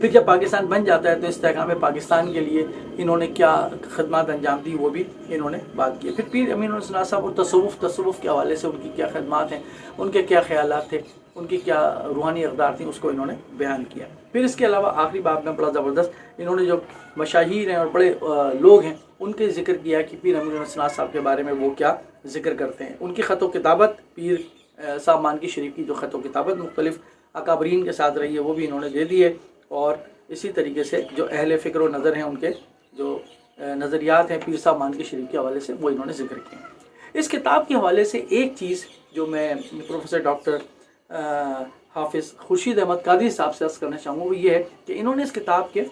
پھر جب پاکستان بن جاتا ہے تو استحکام پاکستان کے لیے انہوں نے کیا خدمات انجام دی وہ بھی انہوں نے بات کی۔ پھر پیر امین الحسنات صاحب اور تصوف کے حوالے سے ان کی کیا خدمات ہیں، ان کے کیا خیالات تھے، ان کی کیا روحانی اقدار تھیں، اس کو انہوں نے بیان کیا۔ پھر اس کے علاوہ آخری باب میں بڑا زبردست انہوں نے جو مشاہیر ہیں اور بڑے لوگ ہیں ان کے ذکر کیا کہ پیر امین الحسنات صاحب کے بارے میں وہ کیا ذکر کرتے ہیں۔ ان کی خط و کتابت، پیر صاحب مانکی شریف کی جو خط و کتابت مختلف اکابرین کے ساتھ رہی ہے وہ بھی انہوں نے دے دی ہے، اور اسی طریقے سے جو اہل فکر و نظر ہیں ان کے جو نظریات ہیں پیر صاحب مانکی شریف کے حوالے سے وہ انہوں نے ذکر کیے۔ اس کتاب کے حوالے سے ایک چیز جو میں پروفیسر ڈاکٹر حافظ خورشید احمد قادری صاحب سے عرض کرنا چاہوں گا وہ یہ ہے کہ انہوں نے اس کتاب کے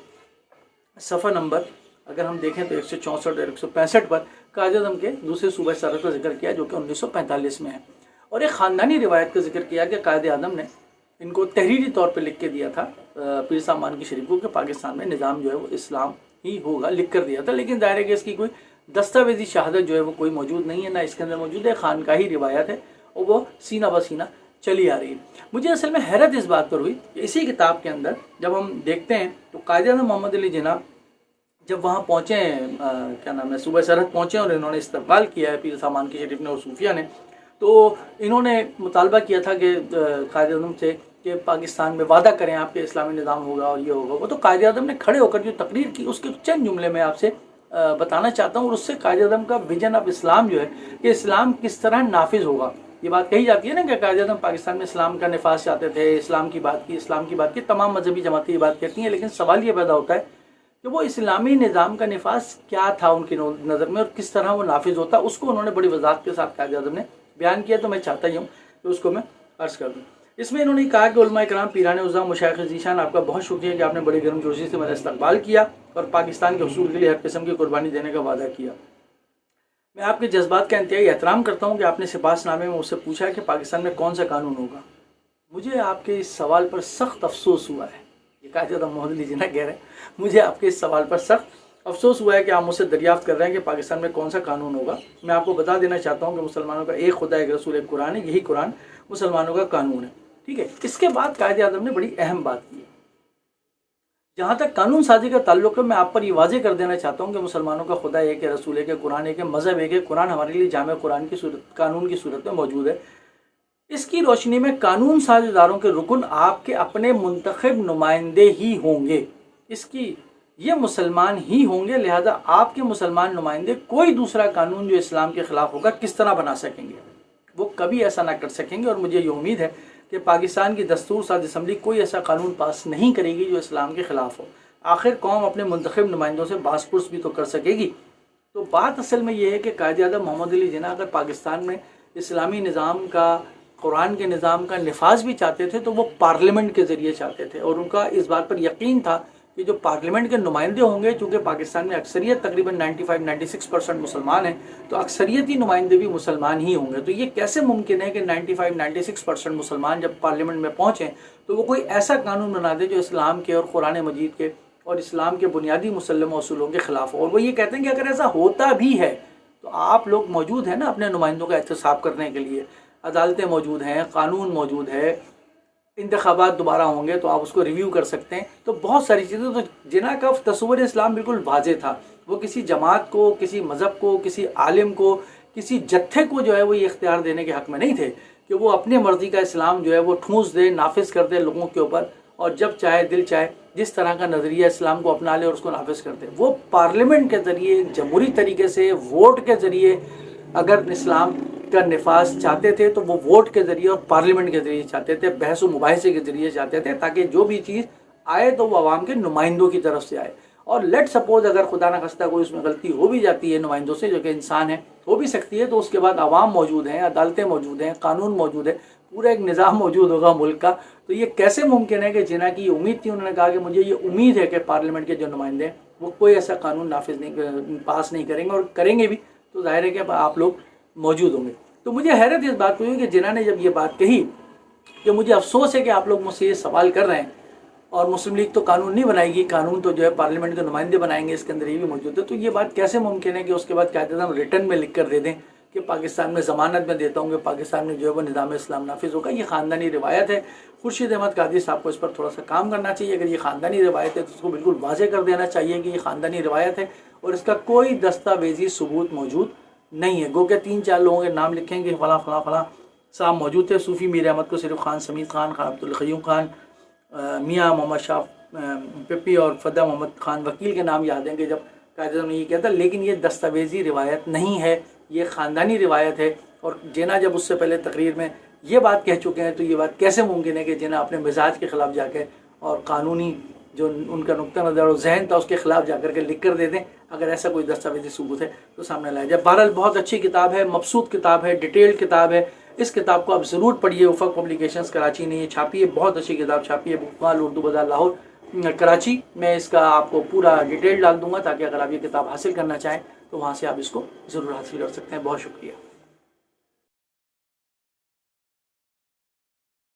صفحہ نمبر اگر ہم دیکھیں تو 164 اور 165 پر قائد اعظم کے دوسرے صوبہ سرحد کا ذکر کیا جو کہ 1945 میں ہے، اور ایک خاندانی روایت کا ذکر کیا کہ قائد اعظم نے ان کو تحریری طور پہ لکھ کے دیا تھا پیر صاحب مانکی شریف کو کہ پاکستان میں نظام جو ہے وہ اسلام ہی ہوگا، لکھ کر دیا تھا، لیکن ظاہر ہے کہ اس کی کوئی دستاویزی شہادت جو ہے وہ کوئی موجود نہیں ہے، نہ اس کے اندر موجود ہے، خانقاہی روایت ہے اور وہ سینہ بہ سینہ چلی آ رہی ہے۔ مجھے اصل میں حیرت اس بات پر ہوئی کہ اسی کتاب کے اندر جب ہم دیکھتے ہیں تو قائد اعظم محمد علی جناح جب وہاں پہنچے کیا نام ہے صوبہ سرحد پہنچے اور انہوں نے استقبال کیا ہے پیر صاحب مانکی شریف نے اور صوفیہ نے، تو انہوں نے مطالبہ کیا تھا کہ قائد اعظم سے کہ پاکستان میں وعدہ کریں آپ کے اسلامی نظام ہوگا اور یہ ہوگا وہ، تو قائد اعظم نے کھڑے ہو کر جو تقریر کی اس کے چند جملے میں آپ سے بتانا چاہتا ہوں، اور اس سے قائد اعظم کا ویژن آف اسلام جو ہے کہ اسلام کس طرح نافذ ہوگا، یہ بات کہی جاتی ہے نا کہ قائد اعظم پاکستان میں اسلام کا نفاذ چاہتے تھے، اسلام کی بات کی، تمام مذہبی جماعتیں یہ بات کہتی ہیں، لیکن سوال یہ پیدا ہوتا ہے کہ وہ اسلامی نظام کا نفاذ کیا تھا ان کی نظر میں اور کس طرح وہ نافذ ہوتا، اس کو انہوں نے بڑی وضاحت کے ساتھ قائد اعظم نے بیان کیا، تو میں چاہتا ہی ہوں کہ اس کو میں عرض کر دوں۔ اس میں انہوں نے کہا کہ علماء کرام، پیران اعظم، مشائخ ذیشان، آپ کا بہت شکریہ کہ آپ نے بڑی گرم جوشی سے میرا استقبال کیا اور پاکستان کے حصول کے لیے ہر قسم کی قربانی دینے کا وعدہ کیا۔ میں آپ کے جذبات کا انتہائی احترام کرتا ہوں کہ آپ نے سپاس نامے میں مجھ سے پوچھا کہ پاکستان میں کون سا قانون ہوگا۔ مجھے آپ کے اس سوال پر سخت افسوس ہوا ہے، یہ قائد اعظم محمد علی جناح کہہ رہے ہیں، مجھے آپ کے اس سوال پر سخت افسوس ہوا ہے کہ آپ مجھ سے دریافت کر رہے ہیں کہ پاکستان میں کون سا قانون ہوگا۔ میں آپ کو بتا دینا چاہتا ہوں کہ مسلمانوں کا ایک خدا، ایک رسول، ایک قرآن ہے، یہی قرآن مسلمانوں کا قانون ہے، ٹھیک ہے۔ اس کے بعد قائد اعظم نے بڑی اہم بات کی، جہاں تک قانون سازی کا تعلق ہے میں آپ پر یہ واضح کر دینا چاہتا ہوں کہ مسلمانوں کا خدا ایک ہے، رسول ایک ہے، قرآن ایک ہے، مذہب ایک ہے، قرآن ہمارے لیے جامع قانون کی صورت میں موجود ہے۔ اس کی روشنی میں قانون ساز اداروں کے رکن آپ کے اپنے منتخب نمائندے ہی ہوں گے، یہ مسلمان ہی ہوں گے، لہذا آپ کے مسلمان نمائندے کوئی دوسرا قانون جو اسلام کے خلاف ہوگا کس طرح بنا سکیں گے، وہ کبھی ایسا نہ کر سکیں گے، اور مجھے یہ امید ہے کہ پاکستان کی دستور ساز اسمبلی کوئی ایسا قانون پاس نہیں کرے گی جو اسلام کے خلاف ہو۔ آخر قوم اپنے منتخب نمائندوں سے باس پرس بھی تو کر سکے گی۔ تو بات اصل میں یہ ہے کہ قائد اعظم محمد علی جناح اگر پاکستان میں اسلامی نظام کا، قرآن کے نظام کا نفاذ بھی چاہتے تھے تو وہ پارلیمنٹ کے ذریعے چاہتے تھے، اور ان کا اس بات پر یقین تھا کہ جو پارلیمنٹ کے نمائندے ہوں گے، چونکہ پاکستان میں اکثریت تقریباً 95-96% مسلمان ہیں، تو اکثریتی نمائندے بھی مسلمان ہی ہوں گے۔ تو یہ کیسے ممکن ہے کہ 95-96% مسلمان جب پارلیمنٹ میں پہنچیں تو وہ کوئی ایسا قانون بنا دے جو اسلام کے اور قرآن مجید کے اور اسلام کے بنیادی مسلم اصولوں کے خلاف ہو۔ اور وہ یہ کہتے ہیں کہ اگر ایسا ہوتا بھی ہے تو آپ لوگ موجود ہیں نا اپنے نمائندوں کا احتساب کرنے کے لیے، عدالتیں موجود ہیں، قانون موجود ہے، انتخابات دوبارہ ہوں گے تو آپ اس کو ریویو کر سکتے ہیں۔ تو بہت ساری چیزیں، تو جناح کا تصور اسلام بالکل واضح تھا، وہ کسی جماعت کو، کسی مذہب کو، کسی عالم کو، کسی جتھے کو جو ہے وہ یہ اختیار دینے کے حق میں نہیں تھے کہ وہ اپنے مرضی کا اسلام جو ہے وہ ٹھونس دے، نافذ کر دے لوگوں کے اوپر، اور جب چاہے دل چاہے جس طرح کا نظریہ اسلام کو اپنا لے اور اس کو نافذ کر دے۔ وہ پارلیمنٹ کے ذریعے جمہوری طریقے سے ووٹ کے ذریعے اگر اسلام کا نفاذ چاہتے تھے تو وہ ووٹ کے ذریعے اور پارلیمنٹ کے ذریعے چاہتے تھے، بحث و مباحثے کے ذریعے چاہتے تھے، تاکہ جو بھی چیز آئے تو وہ عوام کے نمائندوں کی طرف سے آئے۔ اور لیٹ سپوز اگر خدا نہ خواستہ کوئی اس میں غلطی ہو بھی جاتی ہے نمائندوں سے، جو کہ انسان ہے، ہو بھی سکتی ہے، تو اس کے بعد عوام موجود ہیں، عدالتیں موجود ہیں، قانون موجود ہے، پورا ایک نظام موجود ہوگا ملک کا۔ تو یہ کیسے ممکن ہے کہ جناح کی امید تھی، انہوں نے کہا کہ مجھے یہ امید ہے کہ پارلیمنٹ کے جو نمائندے ہیں وہ کوئی ایسا قانون نافذ نہیں، پاس نہیں کریں گے، اور کریں گے بھی تو ظاہر ہے کہ آپ لوگ موجود ہوں گے۔ تو مجھے حیرت اس بات کو ہوئی کہ جناح نے جب یہ بات کہی کہ مجھے افسوس ہے کہ آپ لوگ مجھ سے یہ سوال کر رہے ہیں، اور مسلم لیگ تو قانون نہیں بنائے گی، قانون تو جو ہے پارلیمنٹ کے نمائندے بنائیں گے، اس کے اندر یہ بھی موجود ہے، تو یہ بات کیسے ممکن ہے کہ اس کے بعد قائد اعظم ریٹن میں لکھ کر دے دیں کہ پاکستان میں ضمانت میں دیتا ہوں کہ پاکستان میں جو ہے وہ نظام اسلام نافذ ہوگا. یہ خاندانی روایت ہے. خورشید احمد قادری صاحب کو اس پر تھوڑا سا کام کرنا چاہیے. اگر یہ خاندانی روایت ہے تو اس کو بالکل واضح کر دینا چاہیے کہ یہ خاندانی روایت ہے اور اس کا کوئی دستاویزی ثبوت موجود نہیں ہے. گو کہ 3-4 لوگوں کے نام لکھیں گے فلاں فلاں فلاں صاحب موجود تھے. صوفی میر احمد کو صرف خان سمیع خان، خان عبدالقیوم خان، میاں محمد شاہ پپی اور فدا محمد خان وکیل کے نام یاد ہیں کہ جب قائد اعظم نے یہ کیا تھا. لیکن یہ دستاویزی روایت نہیں ہے، یہ خاندانی روایت ہے. اور جناح جب اس سے پہلے تقریر میں یہ بات کہہ چکے ہیں تو یہ بات کیسے ممکن ہے کہ جناح اپنے مزاج کے خلاف جا کے اور قانونی جو ان کا نقطہ نظر اور ذہن تھا اس کے خلاف جا کر کے لکھ کر دے دیں. اگر ایسا کوئی دستاویزی ثبوت ہے تو سامنے لایا جائے. بہرحال بہت اچھی کتاب ہے، مبسوط کتاب ہے، ڈیٹیلڈ کتاب ہے. اس کتاب کو آپ ضرور پڑھیے. افق پبلیکیشنز کراچی نے یہ چھاپی ہے، بہت اچھی کتاب چھاپی ہے. بکمال اردو بازار لاہور کراچی. میں اس کا آپ کو پورا ڈیٹیل ڈال دوں گا تاکہ اگر آپ یہ کتاب حاصل کرنا چاہیں تو وہاں سے آپ اس کو ضرور حاصل کر سکتے ہیں. بہت شکریہ.